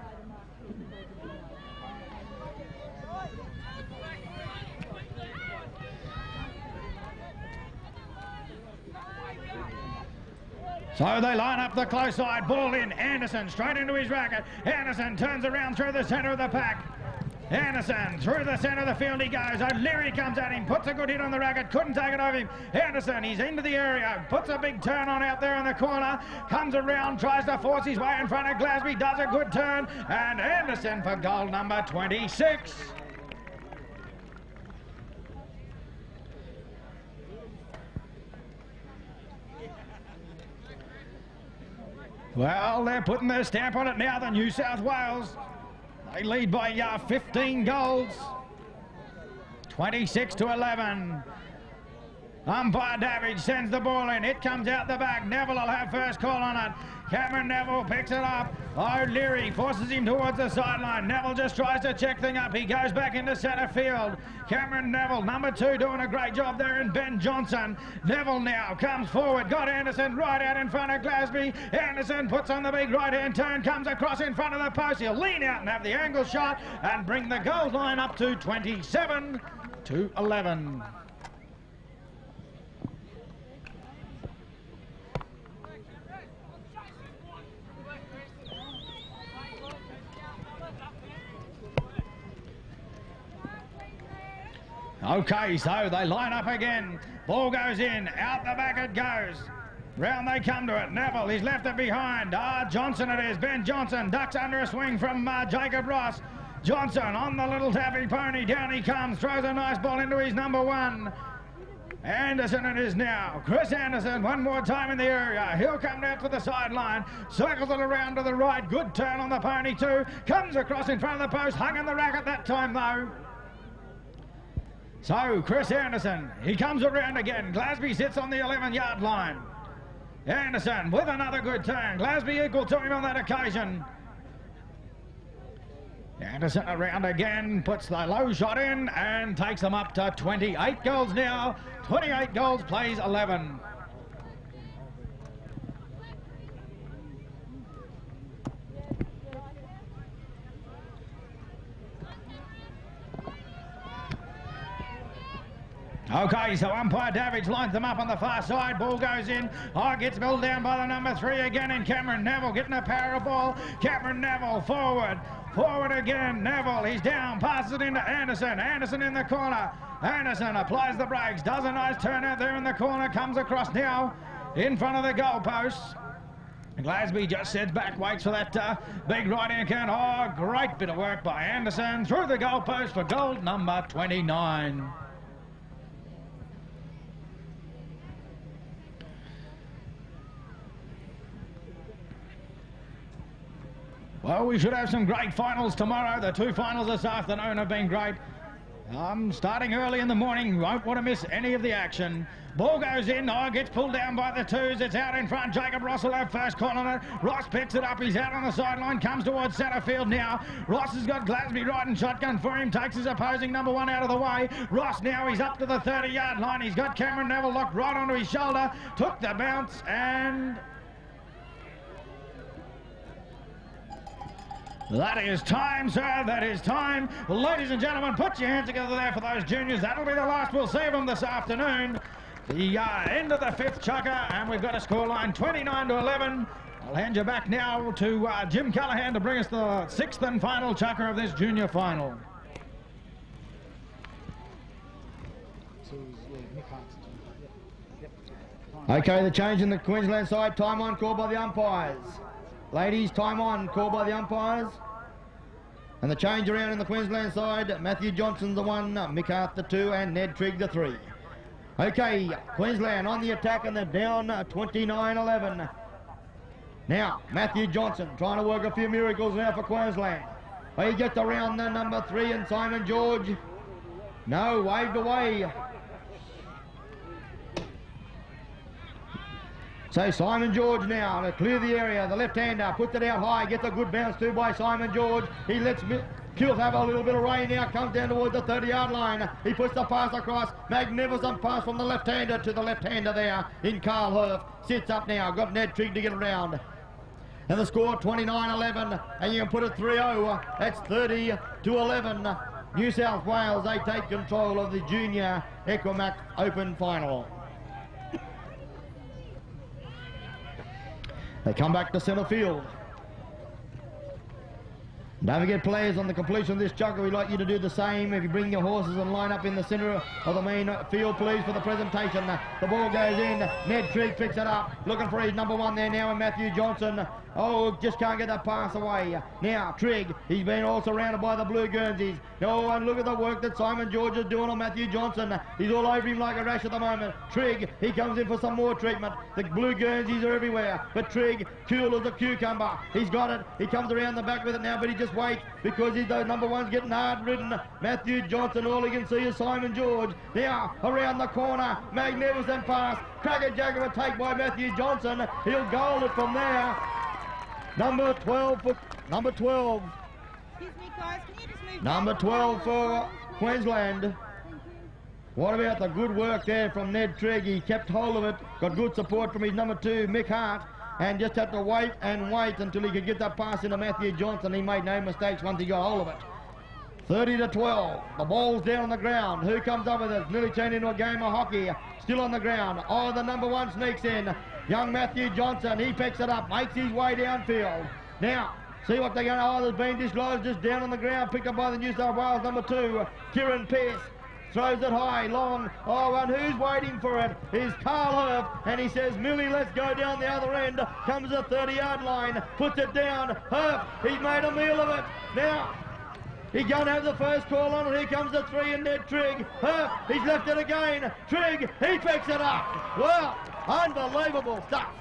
So they line up the close side, ball in, Anderson straight into his racket. Anderson turns around through the centre of the pack. Anderson through the centre of the field he goes. O'Leary comes at him, puts a good hit on the racket, couldn't take it over him. Anderson, he's into the area, puts a big turn on out there in the corner, comes around, tries to force his way in front of Glasby, does a good turn, and Anderson for goal number 26. Well, they're putting their stamp on it now, the New South Wales. They lead by 15 goals. 26 to 11. Umpire Davidge sends the ball in. It comes out the back. Neville will have first call on it. Cameron Neville picks it up. O'Leary forces him towards the sideline. Neville just tries to check thing up. He goes back into centre field. Cameron Neville, number 2, doing a great job there, and Ben Johnson. Neville now comes forward. Got Anderson right out in front of Glasby. Anderson puts on the big right-hand turn, comes across in front of the post. He'll lean out and have the angle shot and bring the goal line up to 27 to 11. Okay, so they line up again. Ball goes in, out the back it goes. Round they come to it. Neville, he's left it behind. Johnson it is. Ben Johnson ducks under a swing from Jacob Ross. Johnson on the little taffy pony. Down he comes, throws a nice ball into his number 1. Anderson it is now. Chris Anderson, one more time in the area. He'll come down to the sideline, circles it around to the right. Good turn on the pony too. Comes across in front of the post, hung in the racket that time though. So, Chris Anderson, he comes around again. Glasby sits on the 11-yard line. Anderson with another good turn. Glasby equal to him on that occasion. Anderson around again, puts the low shot in and takes them up to 28 goals now. 28 goals, plays 11. Okay, so umpire Davidge lines them up on the far side. Ball goes in. Oh, gets billed down by the number 3 again, and Cameron Neville getting a power of ball. Cameron Neville forward. Forward again. Neville, he's down. Passes it into Anderson. Anderson in the corner. Anderson applies the brakes. Does a nice turn out there in the corner. Comes across now in front of the goalposts. Glasby just sits back, waits for that big right-hand count. Oh, great bit of work by Anderson through the goalpost for gold number 29. Well, we should have some great finals tomorrow. The two finals this afternoon have been great. Starting early in the morning, won't want to miss any of the action. Ball goes in, gets pulled down by the twos. It's out in front. Jacob Ross will have first call on it. Ross picks it up. He's out on the sideline, comes towards centre field now. Ross has got Glasby riding shotgun for him, takes his opposing number one out of the way. Ross now, he's up to the 30-yard line. He's got Cameron Neville locked right onto his shoulder. Took the bounce and... that is time, sir. That is time. Well, ladies and gentlemen, put your hands together there for those juniors. That'll be the last we'll see of them this afternoon. The end of the fifth chukka, and we've got a scoreline 29-11. I'll hand you back now to Jim Callahan to bring us the sixth and final chukka of this junior final. Okay, the change in the Queensland side. Time on called by the umpires. Ladies, time on called by the umpires. And the change around in the Queensland side, Matthew Johnson's the 1, Mick Hart the 2, and Ned Trigg the 3. Okay, Queensland on the attack, and they're down 29-11. Now, Matthew Johnson trying to work a few miracles now for Queensland. He gets around the number 3 and Simon George. No, waved away. So Simon George now to clear the area. The left-hander puts it out high, gets a good bounce too by Simon George. He lets Kills have a little bit of rain now, comes down towards the 30-yard line. He puts the pass across. Magnificent pass from the left-hander to the left-hander there in Carl Herf. Sits up now, got Ned Trigg to get around. And the score 29-11, and you can put it 3-0. That's 30-11. New South Wales, they take control of the Junior Equimac Open Final. They come back to centre field. Don't forget, players, on the completion of this chukka, we'd like you to do the same. If you bring your horses and line up in the centre of the main field, please, for the presentation. The ball goes in. Ned Trigg picks it up. Looking for his number 1 there now, and Matthew Johnson. Oh, just can't get that pass away. Now, Trigg, he's been all surrounded by the blue Guernseys. Oh, and look at the work that Simon George is doing on Matthew Johnson. He's all over him like a rash at the moment. Trigg, he comes in for some more treatment. The blue Guernseys are everywhere. But Trigg, cool as a cucumber. He's got it. He comes around the back with it now, but he just waits because he's the number 1's getting hard ridden. Matthew Johnson, all he can see is Simon George. Now, around the corner, magnificent pass. Cracker jack of a take by Matthew Johnson. He'll goal it from there. Number 12 for number 12. Excuse me, guys, can you just move Number 12 for Queensland. What about the good work there from Ned Trigg? He kept hold of it, got good support from his number 2, Mick Hart, and just had to wait and wait until he could get that pass into Matthew Johnson. He made no mistakes once he got hold of it. 30-12. The ball's down on the ground. Who comes up with it? It's nearly turned into a game of hockey. Still on the ground. Oh, the number 1 sneaks in. Young Matthew Johnson, he picks it up, makes his way downfield. Now, see what they're going to... Oh, there's been dislodged just down on the ground, picked up by the New South Wales number 2, Kieran Pearce. Throws it high, long. Oh, and who's waiting for it? Is Carl Herf, and he says, Millie, let's go down the other end. Comes the 30-yard line, puts it down. Herf, he's made a meal of it. Now, he's going to have the first call on it. Here comes the 3 and Ned Trigg. Herf, he's left it again. Trigg, he picks it up. Well, unbelievable stuff.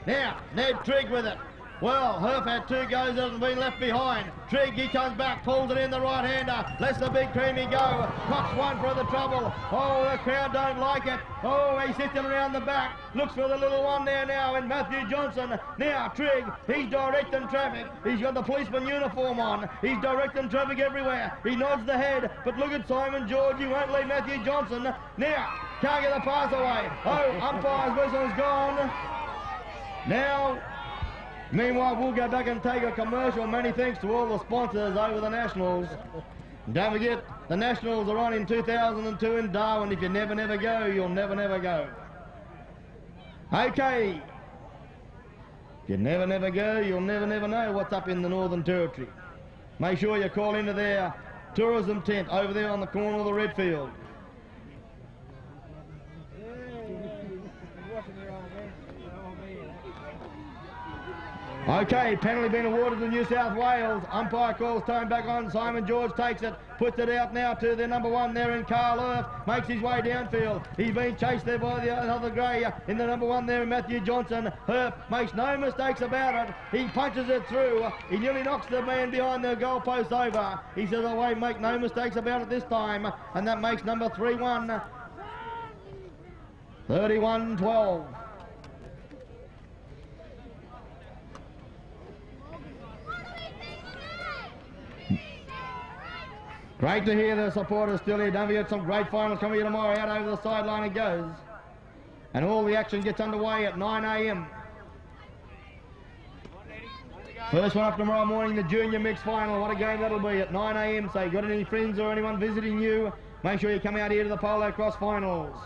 Now, Ned Trigg with it. Well, Herf had 2 goes, hasn't been left behind. Trigg, he comes back, pulls it in the right-hander, lets the big creamy go, cops one for the trouble. Oh, the crowd don't like it. Oh, he's sitting around the back, looks for the little one there now, and Matthew Johnson. Now, Trigg, he's directing traffic. He's got the policeman uniform on. He's directing traffic everywhere. He nods the head, but look at Simon George. He won't leave Matthew Johnson. Now, can't get the pass away. Oh, umpire's whistle's gone. Now, meanwhile, we'll go back and take a commercial. Many thanks to all the sponsors over the Nationals. Don't forget, the Nationals are on in 2002 in Darwin. If you never go, you'll never go. Okay. If you never go, you'll never know what's up in the Northern Territory. Make sure you call into their tourism tent over there on the corner of the Redfield. Okay, penalty being awarded to New South Wales. Umpire calls time back on. Simon George takes it, puts it out now to their number one there in Carl Earth. Makes his way downfield. He's been chased there by the other grey in the number one there in Matthew Johnson. Herf makes no mistakes about it. He punches it through. He nearly knocks the man behind the goalpost over. He says, I won't make no mistakes about it this time. And that makes number 3-1. 31-12. Great to hear the supporters still here. Don't forget some great finals coming here tomorrow. Out over the sideline it goes. And all the action gets underway at 9 a.m. First one up tomorrow morning, the junior mixed final. What a game that'll be at 9 a.m. So you got any friends or anyone visiting you, make sure you come out here to the Polocrosse finals.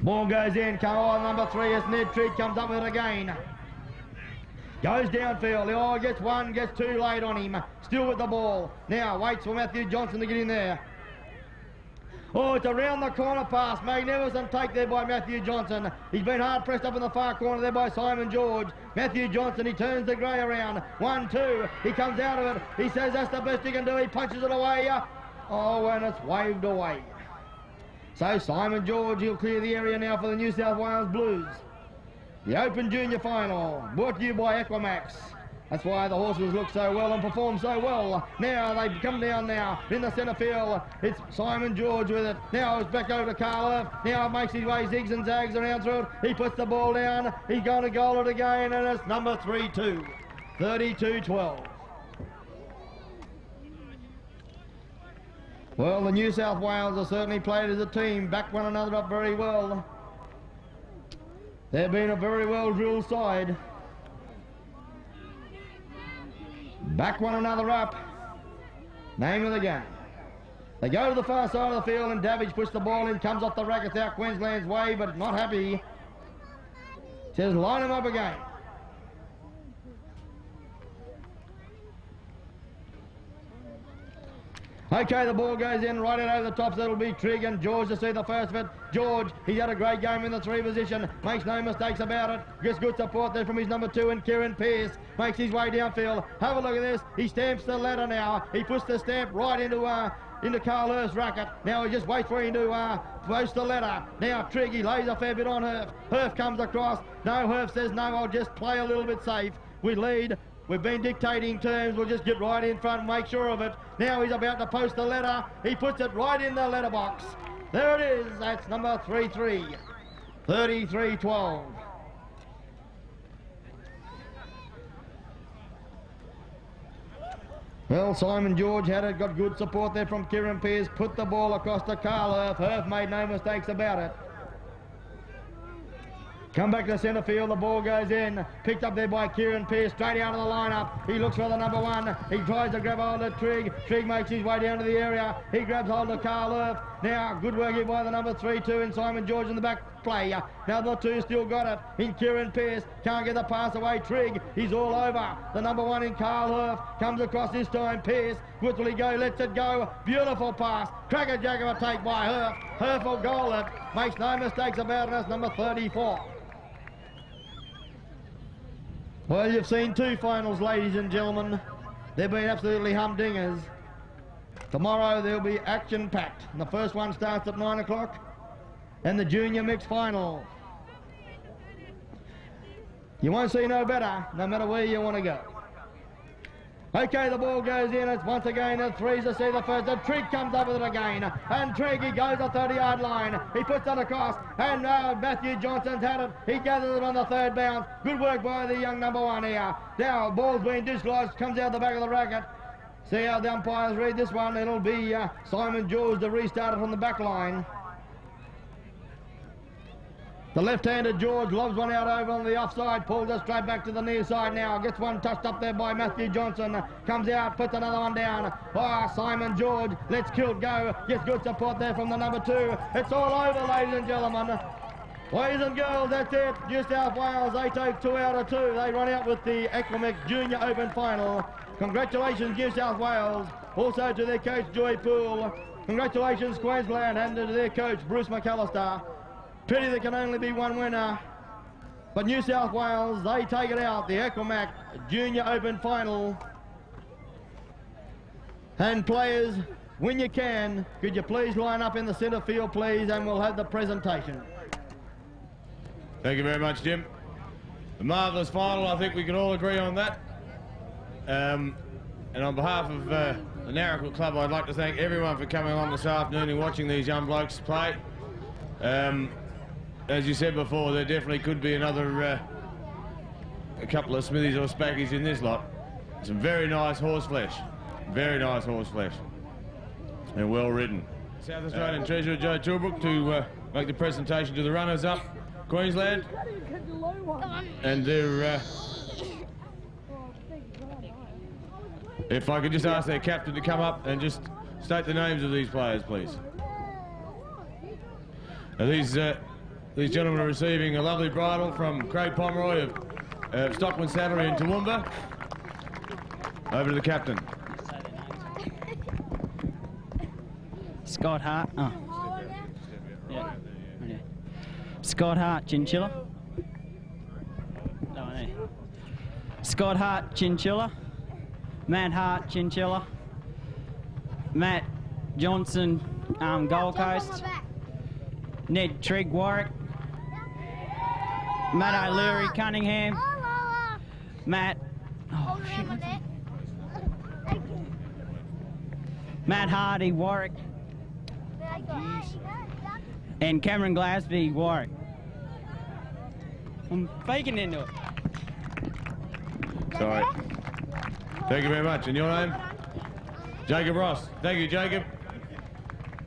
Ball goes in. Come on, number 3 as Ned Trigg comes up with it again. Goes downfield. Oh, gets one, gets two late on him. Still with the ball. Now waits for Matthew Johnson to get in there. Oh, it's around the corner pass. Magnificent take there by Matthew Johnson. He's been hard pressed up in the far corner there by Simon George. Matthew Johnson, he turns the grey around. 1-2. He comes out of it. He says that's the best he can do. He punches it away. Oh, and it's waved away. So Simon George, he'll clear the area now for the New South Wales Blues. The Open Junior Final, brought to you by Equimax. That's why the horses look so well and perform so well. Now they come down now in the centre field. It's Simon George with it. Now it's back over to Carl. Now it makes his way zigs and zags around through it. He puts the ball down. He's going to goal it again, and it's number 3-2. 32-12. Well, the New South Wales have certainly played as a team, backed one another up very well. They've been a very well-drilled side. Back one another up. Name of the game. They go to the far side of the field and Davidge puts the ball in, comes off the rackets out Queensland's way, but not happy. Says line them up again. Okay, the ball goes in right out over the top, so it'll be Trigg and George to see the first of it. George, he's had a great game in the 3 position, makes no mistakes about it. Gets good support there from his number 2 and Kieran Pearce. Makes his way downfield. Have a look at this. He stamps the ladder now. He puts the stamp right into Carl Earth's racket. Now he just waits for him to post the ladder. Now Trigg, he lays a fair bit on Herf. Herf comes across. No, Herf says no, I'll just play a little bit safe. We lead. We've been dictating terms. We'll just get right in front and make sure of it. Now he's about to post the letter. He puts it right in the letterbox. There it is. That's number 3-3. 33-12. Well, Simon George had it. Got good support there from Kieran Pearce. Put the ball across to Carl Herf. Herf made no mistakes about it. Come back to centre field, the ball goes in, picked up there by Kieran Pearce, straight out of the lineup. He looks for the number 1, he tries to grab hold of Trigg. Trigg makes his way down to the area, he grabs hold of Carl Earth. Now, good work here by the number 3-2 and Simon George in the back play. Now the 2 still got it, in Kieran Pearce, can't get the pass away. Trigg, he's all over. The number 1 in Carl Earth, comes across this time, Pearce, which will he go, lets it go, beautiful pass, cracker jack of a take by Herf. Herf will goal it, makes no mistakes about it, that's number 34. Well, you've seen 2 finals, ladies and gentlemen. They've been absolutely humdingers. Tomorrow there'll be action-packed. The first one starts at 9 o'clock, and the junior mixed final. You won't see no better, no matter where you want to go. Okay, the ball goes in. It's once again a 3 to see the first. And Trigg comes up with it again. And Trigg, he goes the 30-yard line. He puts it across. And Matthew Johnson's had it. He gathers it on the 3rd bounce. Good work by the young number 1 here. Now, ball's being dislodged. Comes out the back of the racket. See how the umpires read this one. It'll be Simon George to restart it from the back line. The left-handed George lobs one out over on the offside, pulls it straight back to the near side now, gets one touched up there by Matthew Johnson, comes out, puts another one down. Simon George lets Kilt go, gets good support there from the number 2. It's all over, ladies and gentlemen. Boys and girls, that's it. New South Wales, they take 2 out of 2. They run out with the Equimax Junior Open Final. Congratulations, New South Wales. Also to their coach, Joy Poole. Congratulations, Queensland, and to their coach, Bruce McAllister. Pity there can only be one winner. But New South Wales, they take it out. The Equimac Junior Open Final. And players, when you can, could you please line up in the centre field, please, and we'll have the presentation. Thank you very much, Jim. A marvellous final, I think we can all agree on that. And on behalf of the Naracoorte Club, I'd like to thank everyone for coming along this afternoon and watching these young blokes play. As you said before, there definitely could be another a couple of Smithies or Spackies in this lot. Some very nice horse flesh. Very nice horse flesh. And well ridden. South Australian Treasurer Joe Tilbrook to make the presentation to the runners-up, Queensland. And their... if I could just ask their captain to come up and just state the names of these players, please. Now these gentlemen are receiving a lovely bridle from Craig Pomeroy of Stockman Saddlery in Toowoomba. Over to the captain. Scott Hart. Oh. Yeah. Okay. Scott Hart, Chinchilla. No, I know. Scott Hart, Chinchilla. Matt Hart, Chinchilla. Matt Johnson, Gold Coast. Ned Trigg, Warwick. Matt O'Leary, Cunningham. Matt. Oh, shit. Matt Hardy, Warwick. And Cameron Glasby, Warwick. I'm faking into it. Sorry. Thank you very much. And your name? Jacob Ross. Thank you, Jacob.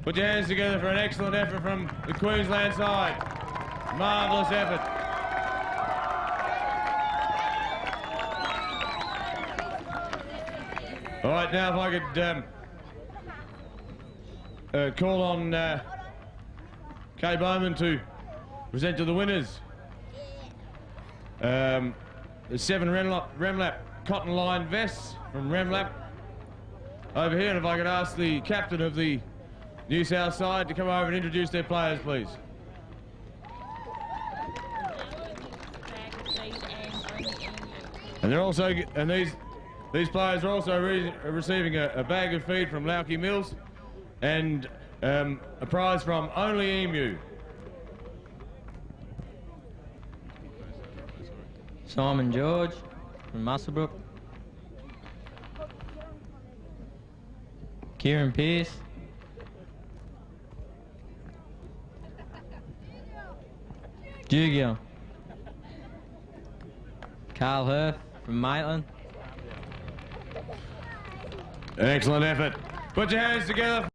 Put your hands together for an excellent effort from the Queensland side. Marvellous effort. All right, now if I could call on Kay Bowman to present to the winners. The 7 Remlap cotton line vests from Remlap over here, and if I could ask the captain of the New South side to come over and introduce their players, please. And they're also, and these players are also receiving a bag of feed from Laukie Mills and a prize from Only Emu. Simon George from Muswellbrook. Kieran Pearce. Jugio. Carl Herf from Maitland. An excellent effort. Put your hands together.